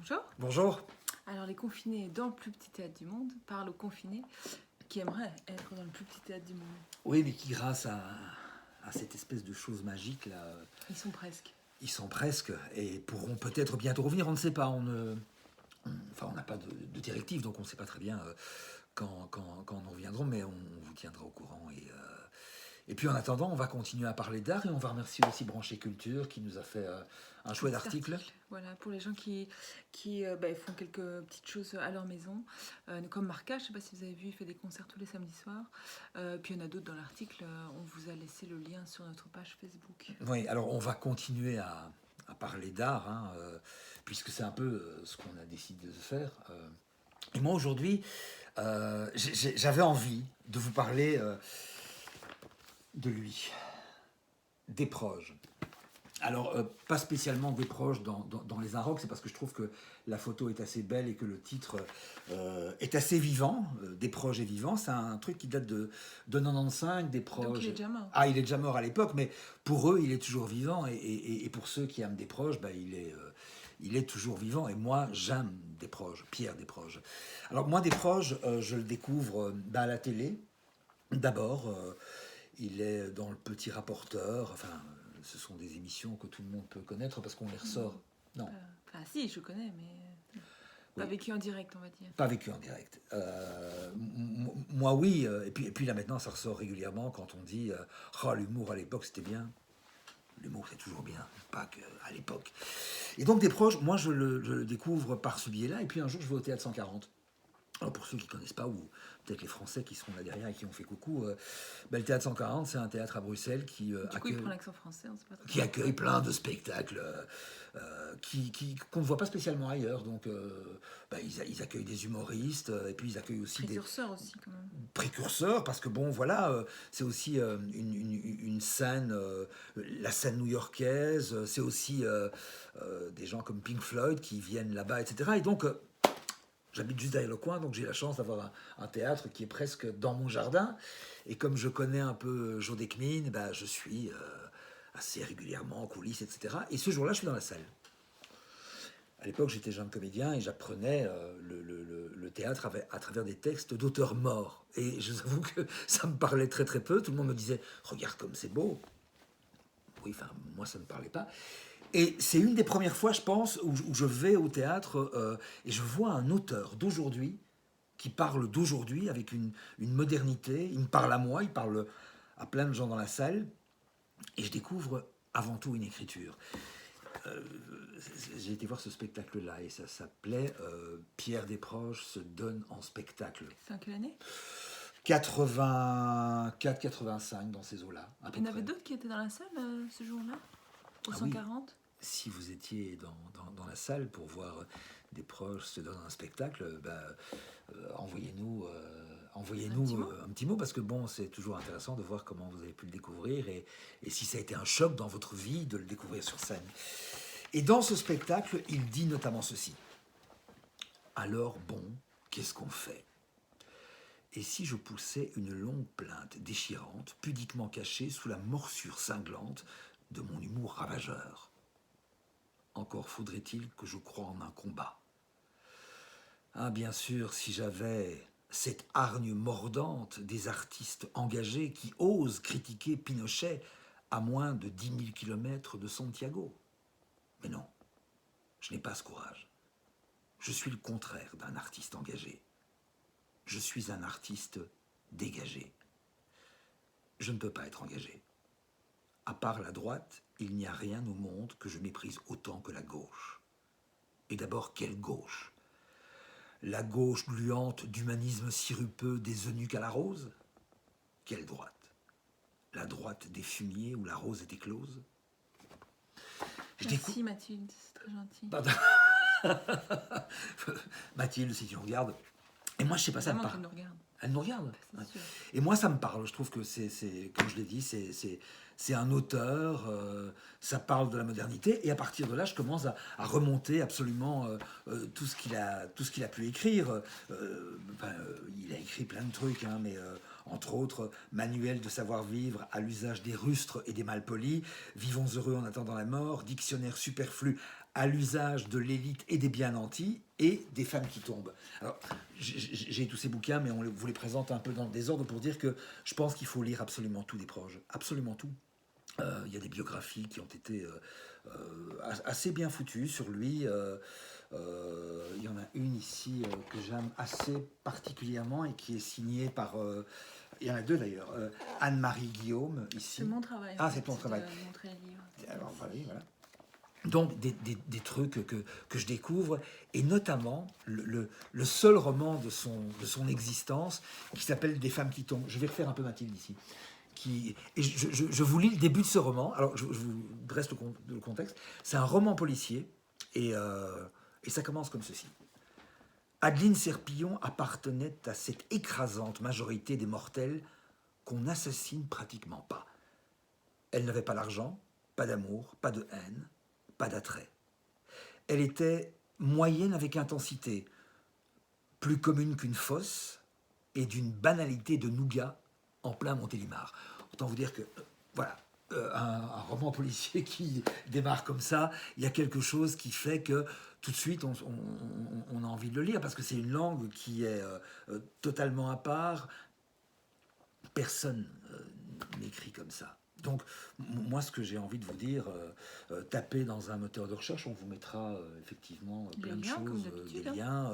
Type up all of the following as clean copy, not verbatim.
Bonjour. Bonjour. Alors, les confinés dans le plus petit théâtre du monde parlent aux confinés qui aimeraient être dans le plus petit théâtre du monde. Oui, mais qui, grâce à cette espèce de chose magique, là, Ils sont presque. ils sont presque et pourront peut-être bientôt revenir. On ne sait pas. On n'a pas de directive, donc on ne sait pas très bien quand nous reviendrons, mais on vous tiendra au courant. Et puis en attendant, on va continuer à parler d'art et on va remercier aussi Branché Culture qui nous a fait un chouette Petit article. Voilà, pour les gens qui font quelques petites choses à leur maison, comme Marca, je ne sais pas si vous avez vu, il fait des concerts tous les samedis soirs. Puis il y en a d'autres dans l'article, on vous a laissé le lien sur notre page Facebook. Oui, alors on va continuer à parler d'art, hein, puisque c'est un peu ce qu'on a décidé de faire. Et moi aujourd'hui, j'avais envie de vous parler de lui, Desproges. Alors, pas spécialement Desproges dans les Inrocks, c'est parce que je trouve que la photo est assez belle et que le titre est assez vivant. Desproges est vivant, c'est un truc qui date de 95, Desproges. Donc il est déjà mort. Ah, il est déjà mort à l'époque, mais pour eux, il est toujours vivant. Et pour ceux qui aiment Desproges, bah, il est toujours vivant. Et moi, j'aime Desproges, Pierre Desproges. Alors, moi, Desproges, je le découvre à la télé. D'abord, il est dans Le Petit Rapporteur. Enfin, ce sont des émissions que tout le monde peut connaître parce qu'on les ressort. Non, Enfin, si, je connais, mais pas Oui. vécu en direct, on va dire. pas vécu en direct. Moi, oui. Et puis là, maintenant, ça ressort régulièrement quand on dit oh, l'humour à l'époque, c'était bien. L'humour, c'est toujours bien, pas qu'à l'époque. Et donc, Desproges, moi, je le découvre par ce biais-là. Et puis un jour, je vais au Théâtre 140. Alors pour ceux qui ne connaissent pas, ou peut-être les Français qui seront là derrière et qui ont fait coucou, le Théâtre 140, c'est un théâtre à Bruxelles qui, Du coup, il prend l'accent français, on sait pas trop. qui accueille plein de spectacles qu'on ne voit pas spécialement ailleurs. Donc ils accueillent des humoristes, et puis ils accueillent aussi des Précurseur aussi, quand même. précurseurs, parce que bon, voilà, c'est aussi une scène, la scène new-yorkaise, c'est aussi des gens comme Pink Floyd qui viennent là-bas, etc. Et donc, j'habite juste derrière le coin, donc j'ai la chance d'avoir un théâtre qui est presque dans mon jardin. Et comme je connais un peu Joe Dekmin, bah, je suis assez régulièrement en coulisses, etc. Et ce jour-là, je suis dans la salle. À l'époque, j'étais jeune comédien et j'apprenais le théâtre à travers des textes d'auteurs morts. Et je vous avoue que ça me parlait très très peu. Tout le monde me disait « Regarde comme c'est beau ». Oui, enfin, moi, ça ne me parlait pas. Et c'est une des premières fois, je pense, où je vais au théâtre et je vois un auteur d'aujourd'hui qui parle d'aujourd'hui avec une modernité. Il me parle à moi, il parle à plein de gens dans la salle. Et je découvre avant tout une écriture. J'ai été voir ce spectacle-là et ça s'appelait Pierre Desproges se donne en spectacle. C'est en quelle année? 84-85 dans ces eaux-là. Il y en avait d'autres qui étaient dans la salle ce jour-là? Au Ah 140? Si vous étiez dans la salle pour voir Desproges se donne un spectacle, envoyez-nous Un petit mot. un petit mot parce que bon, c'est toujours intéressant de voir comment vous avez pu le découvrir et si ça a été un choc dans votre vie de le découvrir sur scène. Et dans ce spectacle, il dit notamment ceci. Alors bon, qu'est-ce qu'on fait? Et si je poussais une longue plainte déchirante, pudiquement cachée sous la morsure cinglante de mon humour ravageur? Encore faudrait-il que je croie en un combat. Ah, bien sûr, si j'avais cette hargne mordante des artistes engagés qui osent critiquer Pinochet à moins de 10 000 kilomètres de Santiago. Mais non, je n'ai pas ce courage. Je suis le contraire d'un artiste engagé. Je suis un artiste dégagé. Je ne peux pas être engagé. À part la droite, il n'y a rien au monde que je méprise autant que la gauche. Et d'abord, quelle gauche? La gauche gluante d'humanisme sirupeux des eunuques à la rose? Quelle droite? La droite des fumiers où la rose est éclose? Merci Mathilde, c'est très gentil. Pardon. Mathilde, si tu regardes. Et moi, je sais pas, ça me Évidemment parle. qu'elle nous regarde. Elle nous regarde. C'est Ouais. sûr. Et moi, ça me parle. Je trouve que comme je l'ai dit, c'est un auteur. Ça parle de la modernité. Et à partir de là, je commence à remonter absolument tout ce qu'il a pu écrire. Il a écrit plein de trucs, hein, mais entre autres, manuel de savoir-vivre à l'usage des rustres et des malpolis, vivons heureux en attendant la mort, dictionnaire superflu à l'usage de l'élite et des bien nantis et des femmes qui tombent. Alors, j'ai tous ces bouquins, mais vous les présente un peu dans le désordre pour dire que je pense qu'il faut lire absolument tout des Proges, absolument tout. Il y a des biographies qui ont été assez bien foutues sur lui. Il y en a une ici que j'aime assez particulièrement et qui est signée par... il y en a deux d'ailleurs. Anne-Marie Guillaume, ici. C'est mon travail. Ah, c'est ton travail. De montrer le livre. Alors, voilà. Donc, des trucs que je découvre, et notamment le seul roman de son existence qui s'appelle Des femmes qui tombent. Je vais refaire un peu Mathilde ici. Et je vous lis le début de ce roman. Alors, je vous dresse le contexte. C'est un roman policier, et ça commence comme ceci. Adeline Serpillon appartenait à cette écrasante majorité des mortels qu'on n'assassine pratiquement pas. Elle n'avait pas l'argent, pas d'amour, pas de haine, pas d'attrait. Elle était moyenne avec intensité, plus commune qu'une fosse, et d'une banalité de nougat en plein Montélimar. Autant vous dire que, voilà, un roman policier qui démarre comme ça, il y a quelque chose qui fait que tout de suite on a envie de le lire, parce que c'est une langue qui est totalement à part. Personne n'écrit comme ça. Donc, moi, ce que j'ai envie de vous dire, tapez dans un moteur de recherche, on vous mettra effectivement plein de choses, des liens.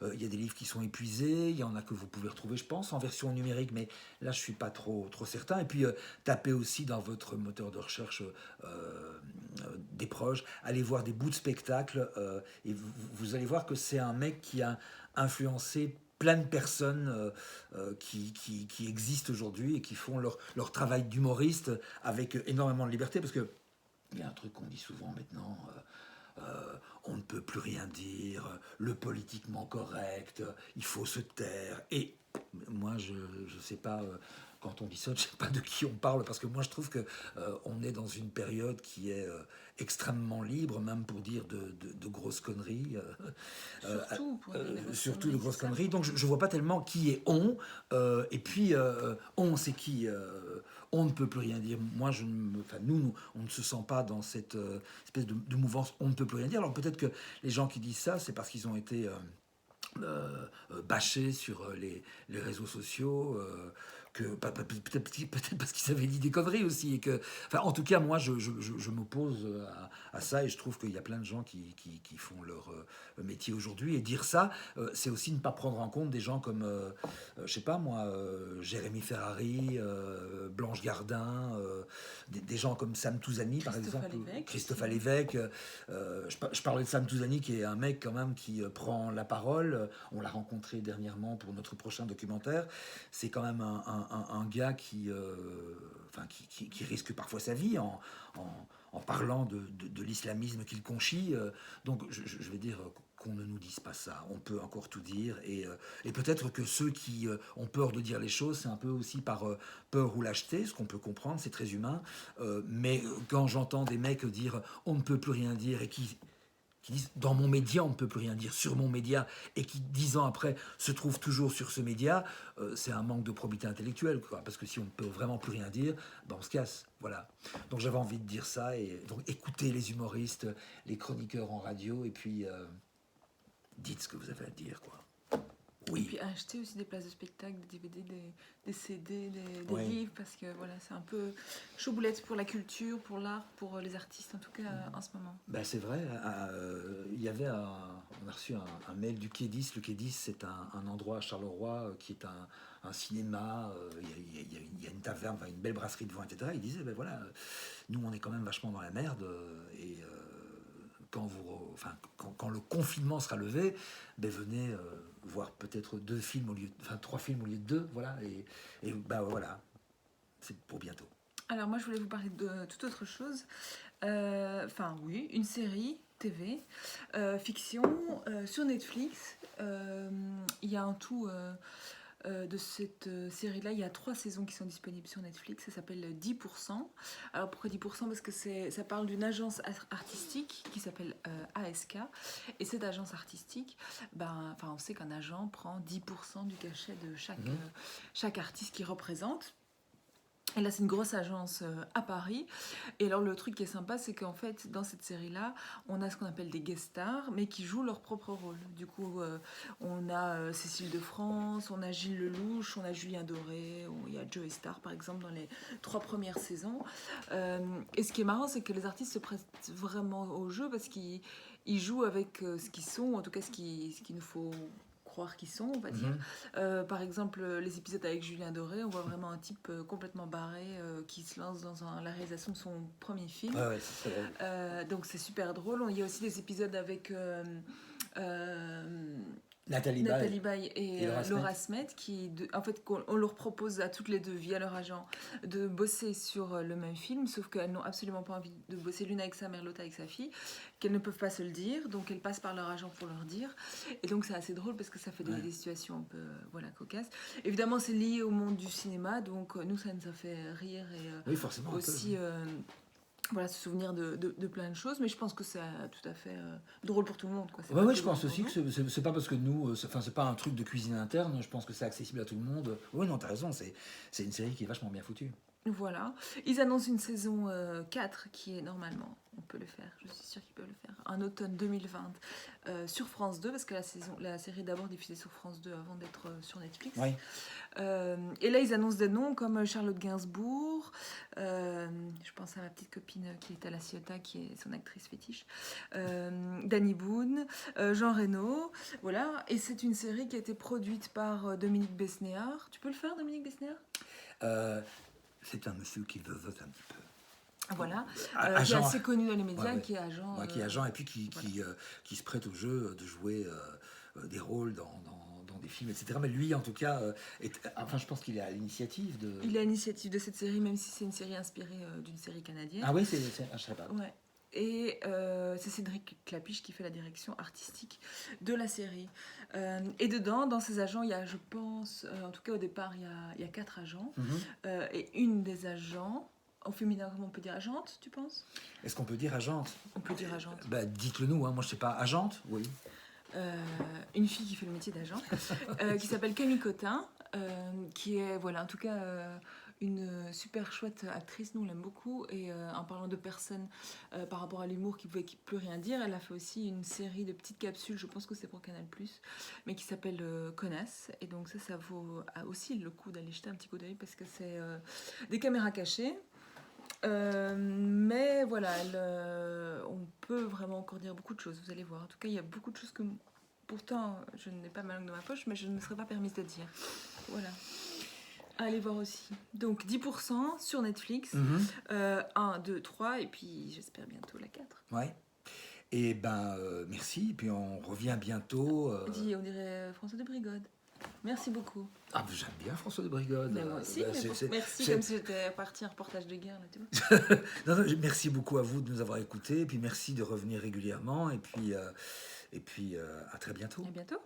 Il y a des livres qui sont épuisés, il y en a que vous pouvez retrouver, je pense, en version numérique, mais là, je ne suis pas trop certain. Et puis, tapez aussi dans votre moteur de recherche des Proges, allez voir des bouts de spectacle, et vous allez voir que c'est un mec qui a influencé plein de personnes qui existent aujourd'hui et qui font leur travail d'humoriste avec énormément de liberté, parce que il y a un truc qu'on dit souvent maintenant, on ne peut plus rien dire, le politiquement correct, il faut se taire. Et moi, je ne sais pas, quand on dit ça, je ne sais pas de qui on parle, parce que moi, je trouve que on est dans une période qui est extrêmement libre, même pour dire de grosses conneries. Surtout de grosses conneries. Donc, je ne vois pas tellement qui est on. Et puis, on, c'est qui on ne peut plus rien dire. Moi, nous, on ne se sent pas dans cette espèce de mouvance. On ne peut plus rien dire. Alors, peut-être que les gens qui disent ça, c'est parce qu'ils ont été bâchés sur les réseaux sociaux, peut-être parce qu'ils avaient dit des conneries aussi, et que, enfin, en tout cas, moi, je m'oppose à ça, et je trouve qu'il y a plein de gens qui font leur métier aujourd'hui, et dire ça, c'est aussi ne pas prendre en compte des gens comme, je sais pas moi, Jérémy Ferrari, Blanche Gardin, des gens comme Sam Touzani, par exemple, Christophe Lévesque. Je parlais de Sam Touzani, qui est un mec quand même qui prend la parole. On l'a rencontré dernièrement pour notre prochain documentaire. C'est quand même un gars qui risque parfois sa vie en parlant de l'islamisme qu'il conchit. Donc je vais dire qu'on ne nous dise pas ça. On peut encore tout dire. Et peut-être que ceux qui ont peur de dire les choses, c'est un peu aussi par peur ou lâcheté, ce qu'on peut comprendre, c'est très humain. Mais quand j'entends des mecs dire « on ne peut plus rien dire » et qui disent « dans mon média, on ne peut plus rien dire sur mon média » et qui, 10 ans après, se trouvent toujours sur ce média, c'est un manque de probité intellectuelle, quoi. Parce que si on ne peut vraiment plus rien dire, ben on se casse. Voilà. Donc j'avais envie de dire ça. Et donc écoutez les humoristes, les chroniqueurs en radio, et puis dites ce que vous avez à dire, quoi. Oui. Et puis acheter aussi des places de spectacle, des DVD, des CD, des livres, parce que voilà, c'est un peu chaud boulette pour la culture, pour l'art, pour les artistes en tout cas en ce moment. Ben, c'est vrai, il y avait on a reçu un mail du Quai 10. Le Quai 10, c'est un endroit à Charleroi qui est un cinéma, il y a une taverne, une belle brasserie devant, etc. Il disait, ben voilà, nous on est quand même vachement dans la merde, et quand le confinement sera levé, ben venez voir peut-être 3 films au lieu de 2, voilà, et ben voilà, c'est pour bientôt. Alors moi je voulais vous parler de toute autre chose, oui, une série TV, fiction, sur Netflix. Il y a un tout de cette série-là, il y a 3 saisons qui sont disponibles sur Netflix. Ça s'appelle 10%. Alors pourquoi 10%? Parce que ça parle d'une agence artistique qui s'appelle ASK. Et cette agence artistique, on sait qu'un agent prend 10% du cachet de chaque artiste qu'il représente. Et là, c'est une grosse agence à Paris. Et alors, le truc qui est sympa, c'est qu'en fait, dans cette série-là, on a ce qu'on appelle des guest stars, mais qui jouent leur propre rôle. Du coup, on a Cécile de France, on a Gilles Lelouch, on a Julien Doré, il y a Joey Star, par exemple, dans les 3 premières saisons. Et ce qui est marrant, c'est que les artistes se prêtent vraiment au jeu parce qu'ils jouent avec ce qu'ils sont, en tout cas ce qu'il nous faut croire qu'ils sont, on va dire. Par exemple, les épisodes avec Julien Doré, on voit vraiment un type complètement barré qui se lance dans la réalisation de son premier film. Ouais, c'est très drôle. Donc c'est super drôle. Il y a aussi des épisodes avec Nathalie Baye et Laura Smet, en fait, on leur propose à toutes les deux, via leur agent, de bosser sur le même film, sauf qu'elles n'ont absolument pas envie de bosser l'une avec sa mère, l'autre avec sa fille, qu'elles ne peuvent pas se le dire, donc elles passent par leur agent pour leur dire. Et donc c'est assez drôle parce que ça fait des situations un peu cocasses. Évidemment, c'est lié au monde du cinéma, donc nous, ça nous a fait rire et oui, forcément, aussi... voilà, se souvenir de plein de choses, mais je pense que c'est tout à fait drôle pour tout le monde. Oui, je pense aussi que c'est pas parce que nous, c'est pas un truc de cuisine interne, je pense que c'est accessible à tout le monde. Oui, non, t'as raison, c'est une série qui est vachement bien foutue. Voilà, ils annoncent une saison 4 qui est normalement, on peut le faire, je suis sûre qu'ils peuvent le faire, en automne 2020 sur France 2, parce que la série est d'abord diffusée sur France 2 avant d'être sur Netflix. Oui. Et là, ils annoncent des noms comme Charlotte Gainsbourg, je pense à ma petite copine qui est à La Ciotat, qui est son actrice fétiche, Danny Boone, Jean Reno, voilà. Et c'est une série qui a été produite par Dominique Besnéard. Tu peux le faire, Dominique Besnéard ? C'est un monsieur qui veut un petit peu. Voilà, qui est assez connu dans les médias, qui est agent. Qui est agent et puis qui se prête au jeu de jouer des rôles dans des films, etc. Mais lui, en tout cas, je pense qu'il est à l'initiative de... Il est à l'initiative de cette série, même si c'est une série inspirée d'une série canadienne. Ah oui, je ne savais pas. Ouais. Et c'est Cédric Clapiche qui fait la direction artistique de la série. Et dedans, dans ces agents, il y a, je pense, en tout cas au départ, il y a 4 agents. Et une des agents, au féminin, comment on peut dire agente, tu penses ? Est-ce qu'on peut dire agente ? On peut dire agente. Dites-le nous, moi je sais pas. Agente ? Oui. Une fille qui fait le métier d'agent, qui s'appelle Camille Cotin, qui est, voilà, en tout cas... une super chouette actrice, nous on l'aime beaucoup, et en parlant de personnes par rapport à l'humour qui ne pouvait plus rien dire, elle a fait aussi une série de petites capsules, je pense que c'est pour Canal+, mais qui s'appelle Connasse, et donc ça vaut aussi le coup d'aller jeter un petit coup d'œil parce que c'est des caméras cachées, mais voilà, on peut vraiment encore dire beaucoup de choses, vous allez voir. En tout cas, il y a beaucoup de choses que pourtant je n'ai pas ma langue dans ma poche, mais je ne me serais pas permise de dire. Voilà. Allez voir aussi. Donc 10% sur Netflix. 1, 2, 3 et puis j'espère bientôt la 4. Ouais. Et merci. Et puis on revient bientôt. On dirait François de Brigode. Merci beaucoup. Ah, j'aime bien François de Brigode. Mais moi aussi. Merci, comme si j'étais parti en reportage de guerre. Là, tu vois. non, merci beaucoup à vous de nous avoir écoutés. Et puis merci de revenir régulièrement. Et puis à très bientôt. À bientôt.